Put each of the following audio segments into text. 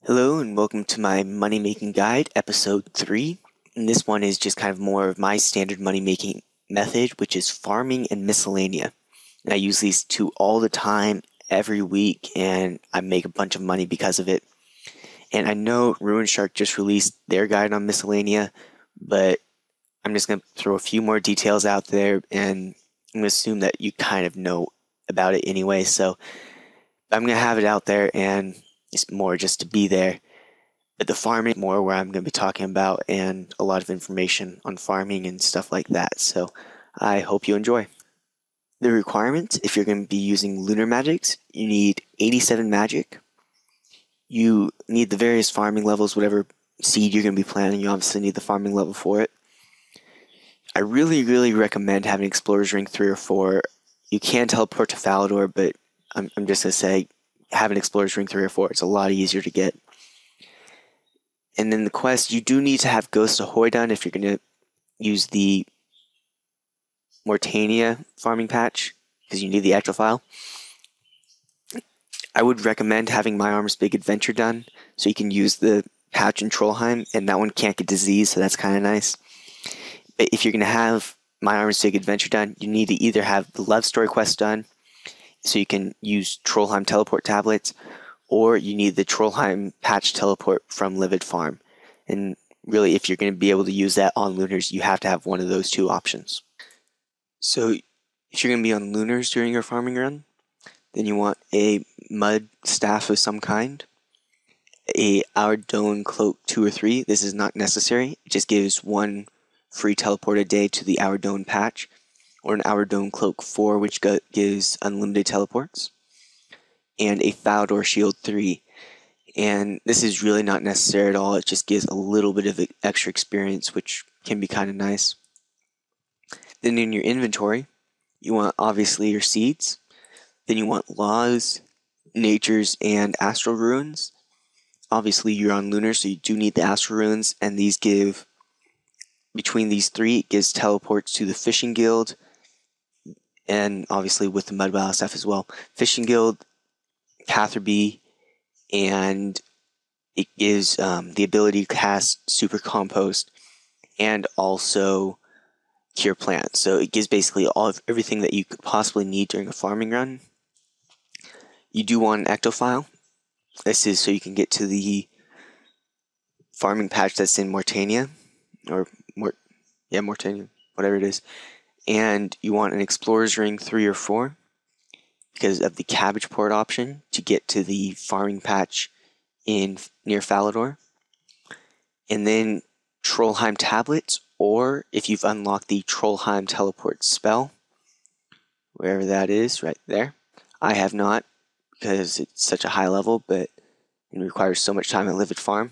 Hello and welcome to my money making guide, episode 3. And this one is just kind of more of my standard money making method, which is farming and Miscellania. And I use these two all the time, every week, and I make a bunch of money because of it. And I know Runeshark just released their guide on Miscellania, but I'm just going to throw a few more details out there, and I'm going to assume that you kind of know about it anyway. So I'm going to have it out there, and it's more just to be there. But the farming more where I'm going to be talking about and a lot of information on farming and stuff like that. So I hope you enjoy. The requirements, if you're going to be using lunar magics, you need 87 magic. You need the various farming levels, whatever seed you're going to be planting, you obviously need the farming level for it. I really recommend having Explorer's Ring 3 or 4. You can teleport to Falador, but I'm just going to say have an Explorer's Ring 3 or 4. It's a lot easier to get. And then the quest, you do need to have Ghost Ahoy done if you're going to use the Mortania farming patch, because you need the actual file. I would recommend having My Armor's Big Adventure done, so you can use the patch in Trollheim, and that one can't get disease, so that's kind of nice. But if you're going to have My Armor's Big Adventure done, you need to either have the Love Story quest done, so you can use Trollheim teleport tablets, or you need the Trollheim patch teleport from Livid Farm. And really, if you're going to be able to use that on Lunars, you have to have one of those two options. So if you're going to be on Lunars during your farming run, then you want a mud staff of some kind, a Hourdone cloak 2 or 3. This is not necessary. It just gives one free teleport a day to the Hourdone patch, or an Hourdone cloak 4, which gives unlimited teleports, and a Falador shield 3. And this is really not necessary at all. It just gives a little bit of extra experience, which can be kind of nice. Then in your inventory, you want obviously your seeds. Then you want laws, natures, and astral ruins. Obviously you're on Lunar, so you do need the astral ruins, and these give, between these three, it gives teleports to the Fishing Guild, and obviously with the Mudbow stuff as well. Fishing Guild, Catherby, and it gives the ability to cast Super Compost and also Cure Plant. So it gives basically everything that you could possibly need during a farming run. You do want an Ectofile. This is so you can get to the farming patch that's in Mortania, or Mortania, whatever it is. And you want an Explorer's Ring 3 or 4 because of the Cabbage Port option to get to the farming patch near Falador. And then Trollheim tablets, or if you've unlocked the Trollheim teleport spell, wherever that is, right there. I have not, because it's such a high level, but it requires so much time at Livid Farm.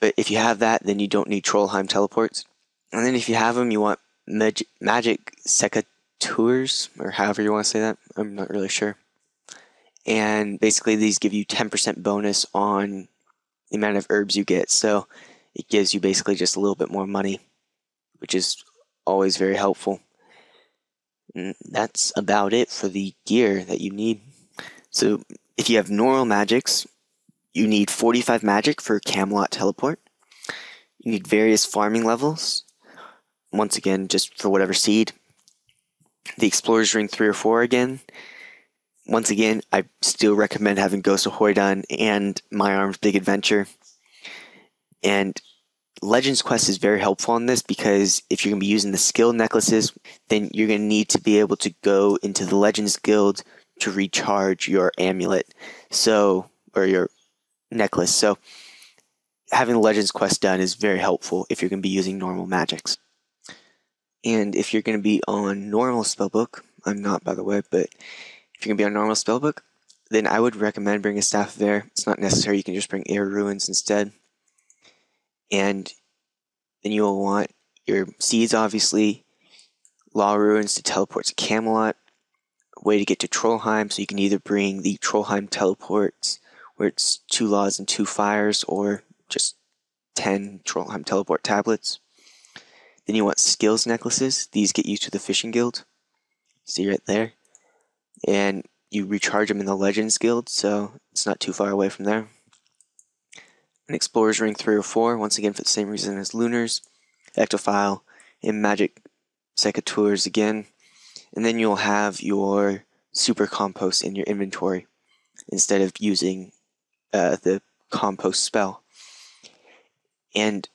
But if you have that, then you don't need Trollheim teleports. And then if you have them, you want magic secateurs, or however you want to say that. I'm not really sure. And basically these give you 10% bonus on the amount of herbs you get. So it gives you basically just a little bit more money, which is always very helpful. And that's about it for the gear that you need. So if you have normal magics, you need 45 magic for Camelot teleport. You need various farming levels. Once again, just for whatever seed. The Explorer's Ring 3 or 4 again. Once again, I still recommend having Ghost Ahoy done and My Arm's Big Adventure. And Legends Quest is very helpful on this, because if you're going to be using the skill necklaces, then you're going to need to be able to go into the Legends Guild to recharge your amulet, or your necklace. So having the Legends Quest done is very helpful if you're going to be using normal magics. And if you're going to be on normal spellbook, I'm not, by the way, but if you're going to be on normal spellbook, then I would recommend bringing a Staff of Air. It's not necessary, you can just bring Air Ruins instead. And then you'll want your seeds, obviously, Law Ruins to teleport to Camelot, a way to get to Trollheim, so you can either bring the Trollheim teleports, where it's 2 Laws and 2 Fires, or just 10 Trollheim teleport tablets. Then you want skills necklaces. These get you to the Fishing Guild. See right there. And you recharge them in the Legends Guild, so it's not too far away from there. an Explorer's Ring 3 or 4, once again for the same reason as Lunars, Ectophile, and Magic Secateurs again. And then you'll have your Super Compost in your inventory instead of using the Compost spell. And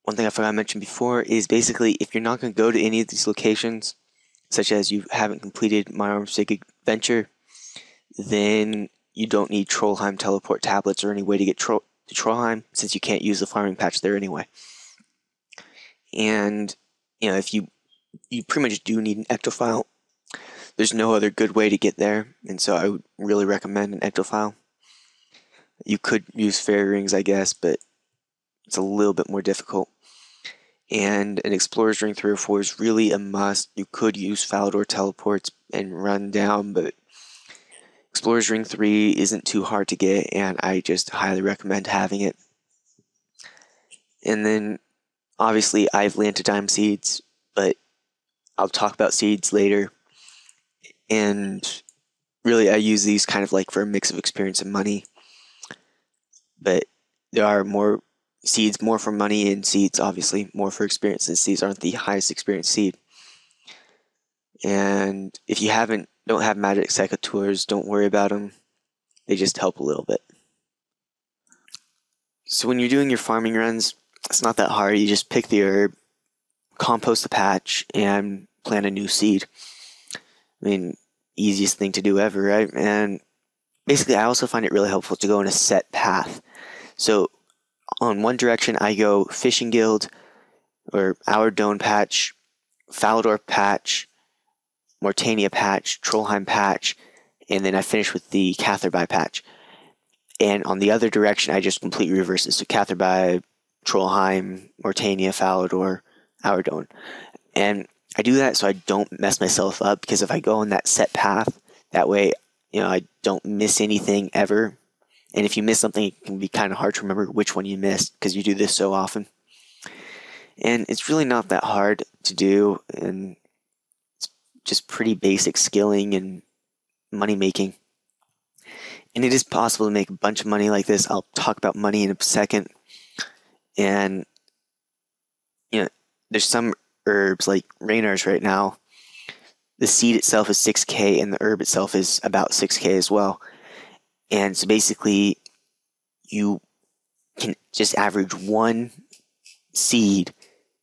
one thing I forgot to mention before is basically if you're not going to go to any of these locations, such as you haven't completed My Arm's Big Adventure, then you don't need Trollheim teleport tablets or any way to get to Trollheim, since you can't use the farming patch there anyway. And if you pretty much do need an Ectophile, there's no other good way to get there, and so I would really recommend an Ectophile. You could use fairy rings, I guess, but it's a little bit more difficult. And an Explorer's Ring 3 or 4 is really a must. You could use Falador teleports and run down, but Explorer's Ring 3 isn't too hard to get, and I just highly recommend having it. And then, obviously, I have Lantidime seeds, but I'll talk about seeds later. And really, I use these kind of like for a mix of experience and money. But there are more seeds, more for money, and seeds, obviously, more for experience, since these aren't the highest experience seed. And if you don't have Magic Secateurs, don't worry about them. They just help a little bit. So when you're doing your farming runs, it's not that hard. You just pick the herb, compost the patch, and plant a new seed. I mean, easiest thing to do ever, right? And basically, I also find it really helpful to go in a set path. So on one direction, I go Fishing Guild, or Our Dome patch, Falador patch, Mortania patch, Trollheim patch, and then I finish with the Catherby patch. And on the other direction, I just completely reverse it. So Catherby, Trollheim, Mortania, Falador, Our Dome. And I do that so I don't mess myself up, because if I go on that set path, that way, I don't miss anything ever. And if you miss something, it can be kind of hard to remember which one you missed, because you do this so often. And it's really not that hard to do, and it's just pretty basic skilling and money making. And it is possible to make a bunch of money like this. I'll talk about money in a second. And, there's some herbs like Raynars right now. The seed itself is 6k, and the herb itself is about 6k as well. And so basically, you can just average one seed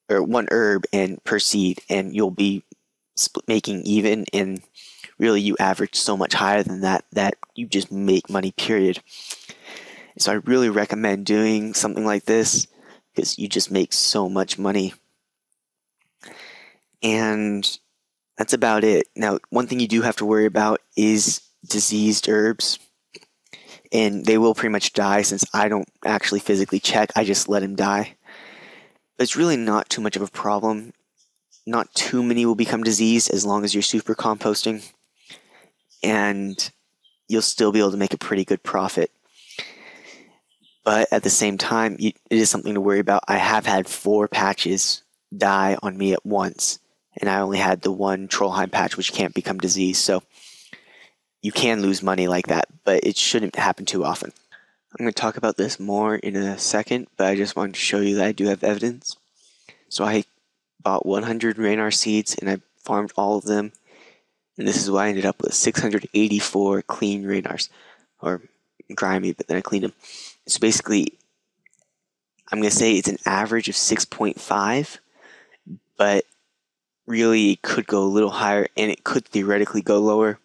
or one herb and per seed, and you'll be making even. And really, you average so much higher than that you just make money, period. So I really recommend doing something like this, because you just make so much money. And that's about it. Now, one thing you do have to worry about is diseased herbs. And they will pretty much die, since I don't actually physically check. I just let them die. But it's really not too much of a problem. Not too many will become diseased as long as you're super composting. And you'll still be able to make a pretty good profit. But at the same time, it is something to worry about. I have had 4 patches die on me at once. And I only had the one Trollheim patch, which can't become diseased. So you can lose money like that, but it shouldn't happen too often. I'm going to talk about this more in a second, but I just wanted to show you that I do have evidence. So I bought 100 Raynar seeds, and I farmed all of them. And this is why I ended up with 684 clean Raynars. Or grimy, but then I cleaned them. So basically, I'm going to say it's an average of 6.5, but really it could go a little higher, and it could theoretically go lower.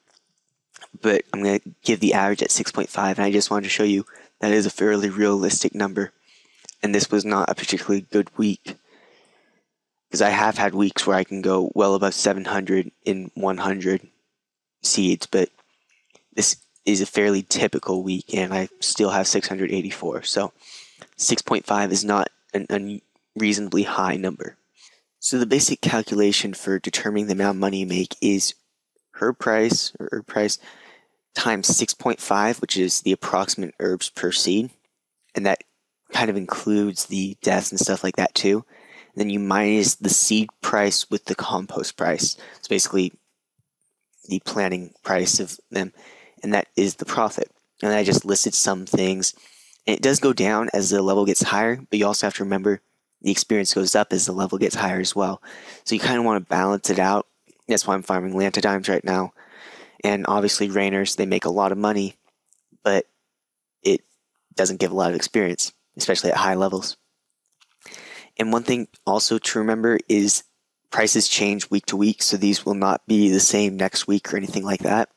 But I'm going to give the average at 6.5, and I just wanted to show you that is a fairly realistic number. And this was not a particularly good week, because I have had weeks where I can go well above 700 in 100 seeds, but this is a fairly typical week, and I still have 684. So 6.5 is not an unreasonably high number. So the basic calculation for determining the amount of money you make is herb price times 6.5, which is the approximate herbs per seed, and that kind of includes the deaths and stuff like that too. And then you minus the seed price with the compost price. It's basically the planting price of them, and that is the profit. And I just listed some things And it does go down as the level gets higher, but you also have to remember the experience goes up as the level gets higher as well. So you kind of want to balance it out. That's why I'm farming Lanta Dimes right now. And obviously Rainers, they make a lot of money, but it doesn't give a lot of experience, especially at high levels. And one thing also to remember is prices change week to week, so these will not be the same next week or anything like that.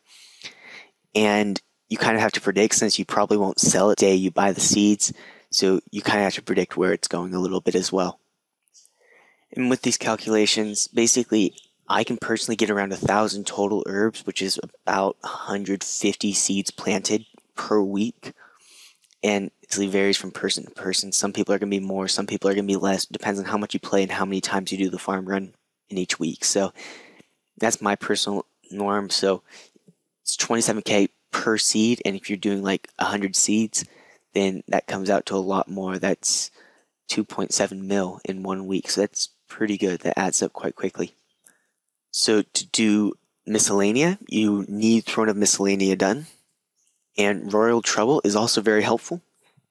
And you kind of have to predict, since you probably won't sell it the day you buy the seeds, so you kind of have to predict where it's going a little bit as well. And with these calculations, basically, I can personally get around 1,000 total herbs, which is about 150 seeds planted per week. And it really varies from person to person. Some people are going to be more, some people are going to be less. It depends on how much you play and how many times you do the farm run in each week. So that's my personal norm. So it's 27K per seed. And if you're doing like 100 seeds, then that comes out to a lot more. That's 2.7 mil in 1 week. So that's pretty good. That adds up quite quickly. So to do Miscellania, you need Throne of Miscellania done. And Royal Trouble is also very helpful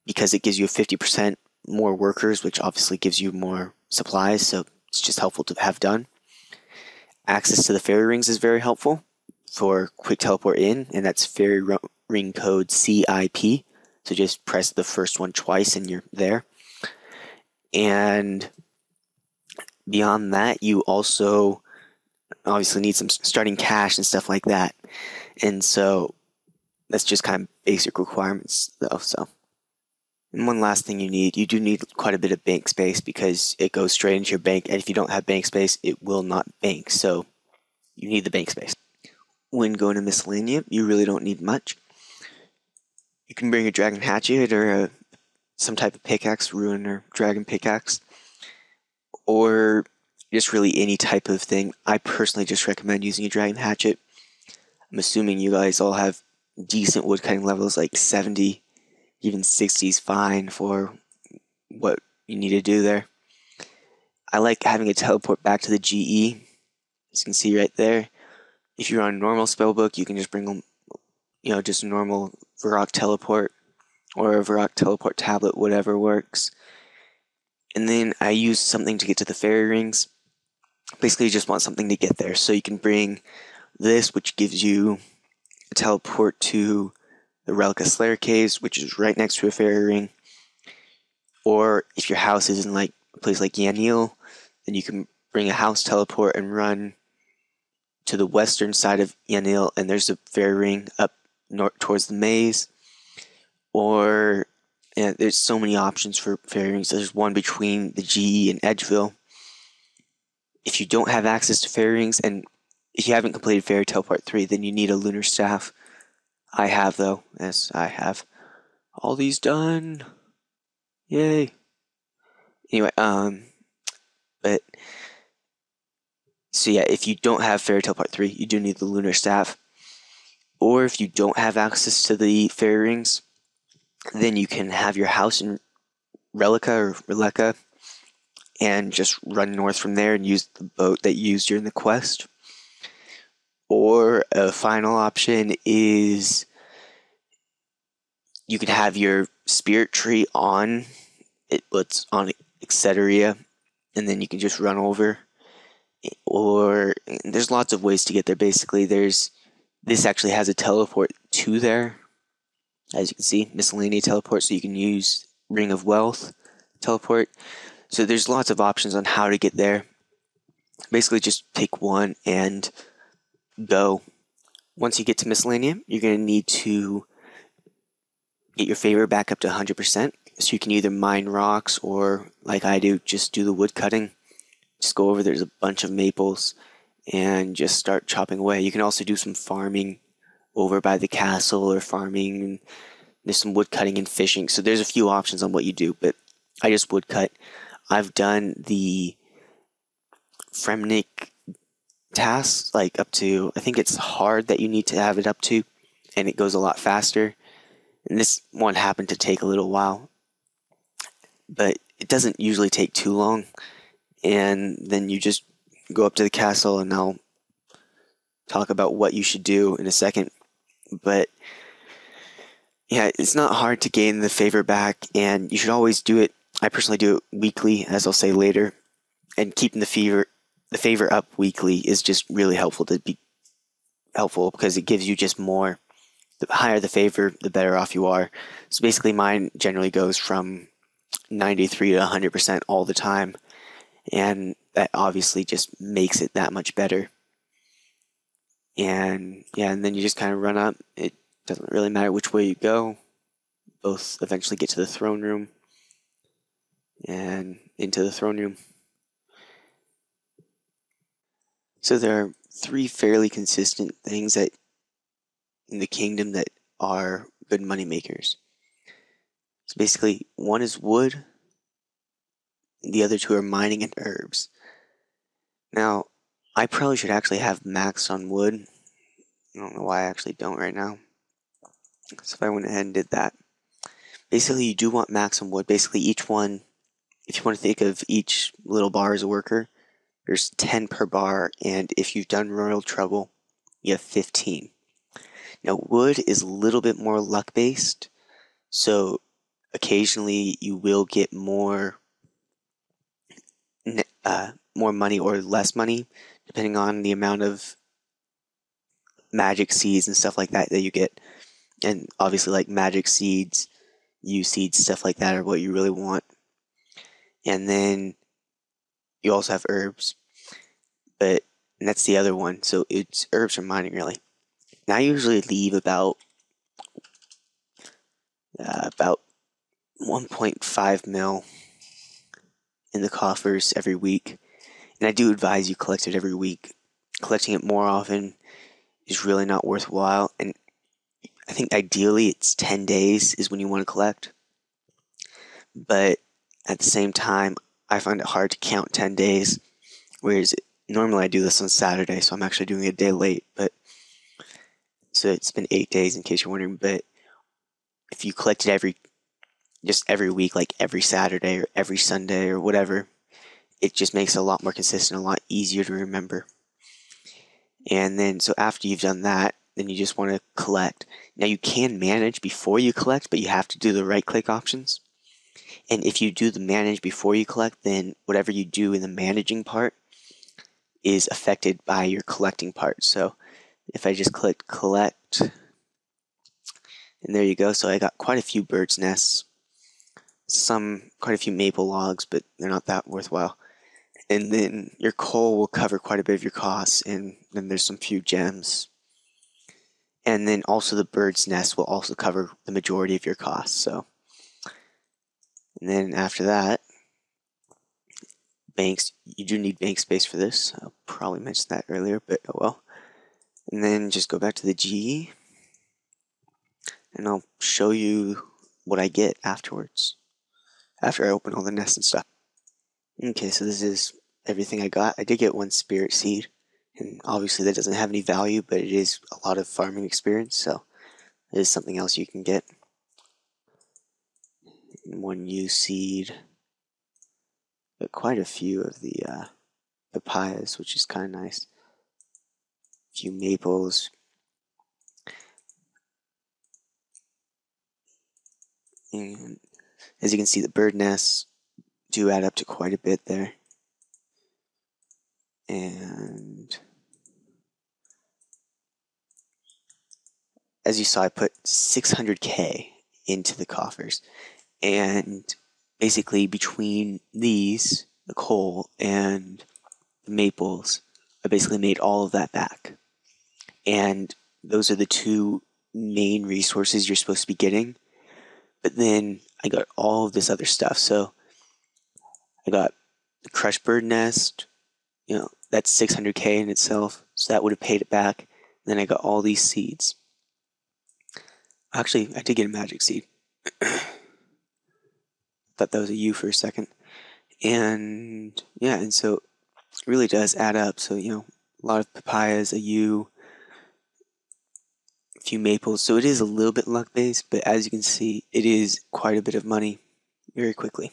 because it gives you 50% more workers, which obviously gives you more supplies, so it's just helpful to have done. Access to the fairy rings is very helpful for quick teleport in, and that's fairy ring code CIP. So just press the first one twice and you're there. And beyond that, you also obviously need some starting cash and stuff like that. And so that's just kind of basic requirements, though. So, and one last thing you do need quite a bit of bank space because it goes straight into your bank, and if you don't have bank space, it will not bank. So, you need the bank space. When going to Miscellania, you really don't need much. You can bring a dragon hatchet or some type of pickaxe, ruin or dragon pickaxe, or just really any type of thing. I personally just recommend using a dragon hatchet. I'm assuming you guys all have decent woodcutting levels, like 70, even 60 is fine for what you need to do there. I like having a teleport back to the GE, as you can see right there. If you're on normal spellbook, you can just bring them, just a normal Varrock teleport or a Varrock teleport tablet, whatever works. And then I use something to get to the fairy rings. Basically, you just want something to get there. So you can bring this, which gives you a teleport to the Relica Slayer Caves, which is right next to a fairy ring. Or if your house is in like a place like Yanil, then you can bring a house teleport and run to the western side of Yanil, and there's a fairy ring up north towards the maze. Or there's so many options for fairy rings. There's one between the GE and Edgeville. If you don't have access to fairy rings, and if you haven't completed Fairy Teleport 3, then you need a lunar staff. I have, though. Yes, I have all these done. Yay. Anyway, but so yeah, if you don't have Fairy Teleport 3, you do need the lunar staff. Or if you don't have access to the fairy rings, then you can have your house in Relica or Relica and just run north from there and use the boat that you used during the quest. Or a final option is you could have your spirit tree on it's on Etcetera, and then you can just run over. Or there's lots of ways to get there. Basically, this actually has a teleport to there, as you can see, Miscellania teleport. So you can use Ring of Wealth teleport. So there's lots of options on how to get there. Basically, just pick one and go. Once you get to Miscellania, you're going to need to get your favor back up to 100%. So you can either mine rocks or, like I do, just do the wood cutting. Just go over, there's a bunch of maples, and just start chopping away. You can also do some farming over by the castle or farming. And there's some wood cutting and fishing. So there's a few options on what you do, but I just wood cut. I've done the Fremnik tasks, like up to, I think it's hard that you need to have it up to, and it goes a lot faster. And this one happened to take a little while, but it doesn't usually take too long. And then you just go up to the castle, and I'll talk about what you should do in a second. But Yeah, it's not hard to gain the favor back, and you should always do it. I personally do it weekly, as I'll say later, and keeping the favor up weekly is just really helpful to be helpful because it gives you just more. The higher the favor, the better off you are. So basically, mine generally goes from 93 to 100% all the time, and that obviously just makes it that much better. And yeah, and then you just kind of run up. It doesn't really matter which way you go. Both eventually get to the throne room and into the throne room. So there are three fairly consistent things that in the kingdom that are good money makers. So basically, one is wood, the other two are mining and herbs. Now, I probably should actually have max on wood. I don't know why I actually don't right now. So if I went ahead and did that. Basically, you do want max on wood. Basically, each one, if you want to think of each little bar as a worker, there's 10 per bar, and if you've done Royal Trouble, you have 15. Now, wood is a little bit more luck-based, so occasionally you will get more money or less money, depending on the amount of magic seeds and stuff like that that you get. And obviously, like magic seeds, U seeds, stuff like that are what you really want. And then you also have herbs, and that's the other one. So it's herbs or mining, really. Now I usually leave about 1.5 mil in the coffers every week, and I do advise you collect it every week. Collecting it more often is really not worthwhile, and I think ideally it's 10 days is when you want to collect. But at the same time, I find it hard to count 10 days, whereas normally I do this on Saturday, so I'm actually doing it a day late. But so it's been 8 days in case you're wondering. But if you collect it every week, like every Saturday or every Sunday or whatever, it just makes it a lot more consistent, a lot easier to remember. And then, so after you've done that, then you just want to collect. Now you can manage before you collect, but you have to do the right click options. And if you do the manage before you collect, then whatever you do in the managing part is affected by your collecting part. So if I just click collect, and there you go. So I got quite a few bird's nests, quite a few maple logs, but they're not that worthwhile. And then your coal will cover quite a bit of your costs, and then there's some few gems. And then also the bird's nest will also cover the majority of your costs. So, and then after that, banks, you do need bank space for this. I'll probably mention that earlier, but oh well. And then just go back to the G, and I'll show you what I get afterwards, after I open all the nests and stuff. Okay, so this is everything I got. I did get one spirit seed, and obviously that doesn't have any value, but it is a lot of farming experience, so it is something else you can get. And one U seed, but quite a few of the papayas, which is kind of nice. A few maples. And as you can see, the bird nests do add up to quite a bit there. And as you saw, I put 600k into the coffers. And basically between these, the coal and the maples, I basically made all of that back. And those are the two main resources you're supposed to be getting. But then I got all of this other stuff. So I got the crushed bird nest, that's 600k in itself. So that would have paid it back. And then I got all these seeds. Actually, I did get a magic seed. Thought that was a U for a second. And yeah, and so it really does add up. So, a lot of papayas, a U, a few maples. So it is a little bit luck based, but as you can see, it is quite a bit of money very quickly.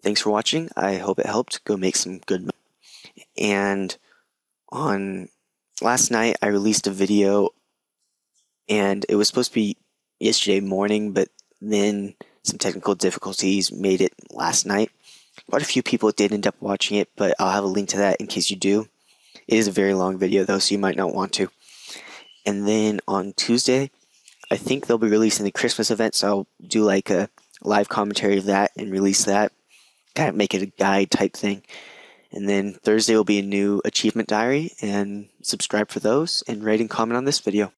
Thanks for watching. I hope it helped. Go make some good money. And on last night, I released a video, and it was supposed to be yesterday morning, but then some technical difficulties made it last night. Quite a few people did end up watching it, but I'll have a link to that in case you do. It is a very long video though, so you might not want to. And then on Tuesday, I think they'll be releasing the Christmas event, so I'll do like a live commentary of that and release that. Kind of make it a guide type thing. And then Thursday will be a new achievement diary, and subscribe for those and rate and comment on this video.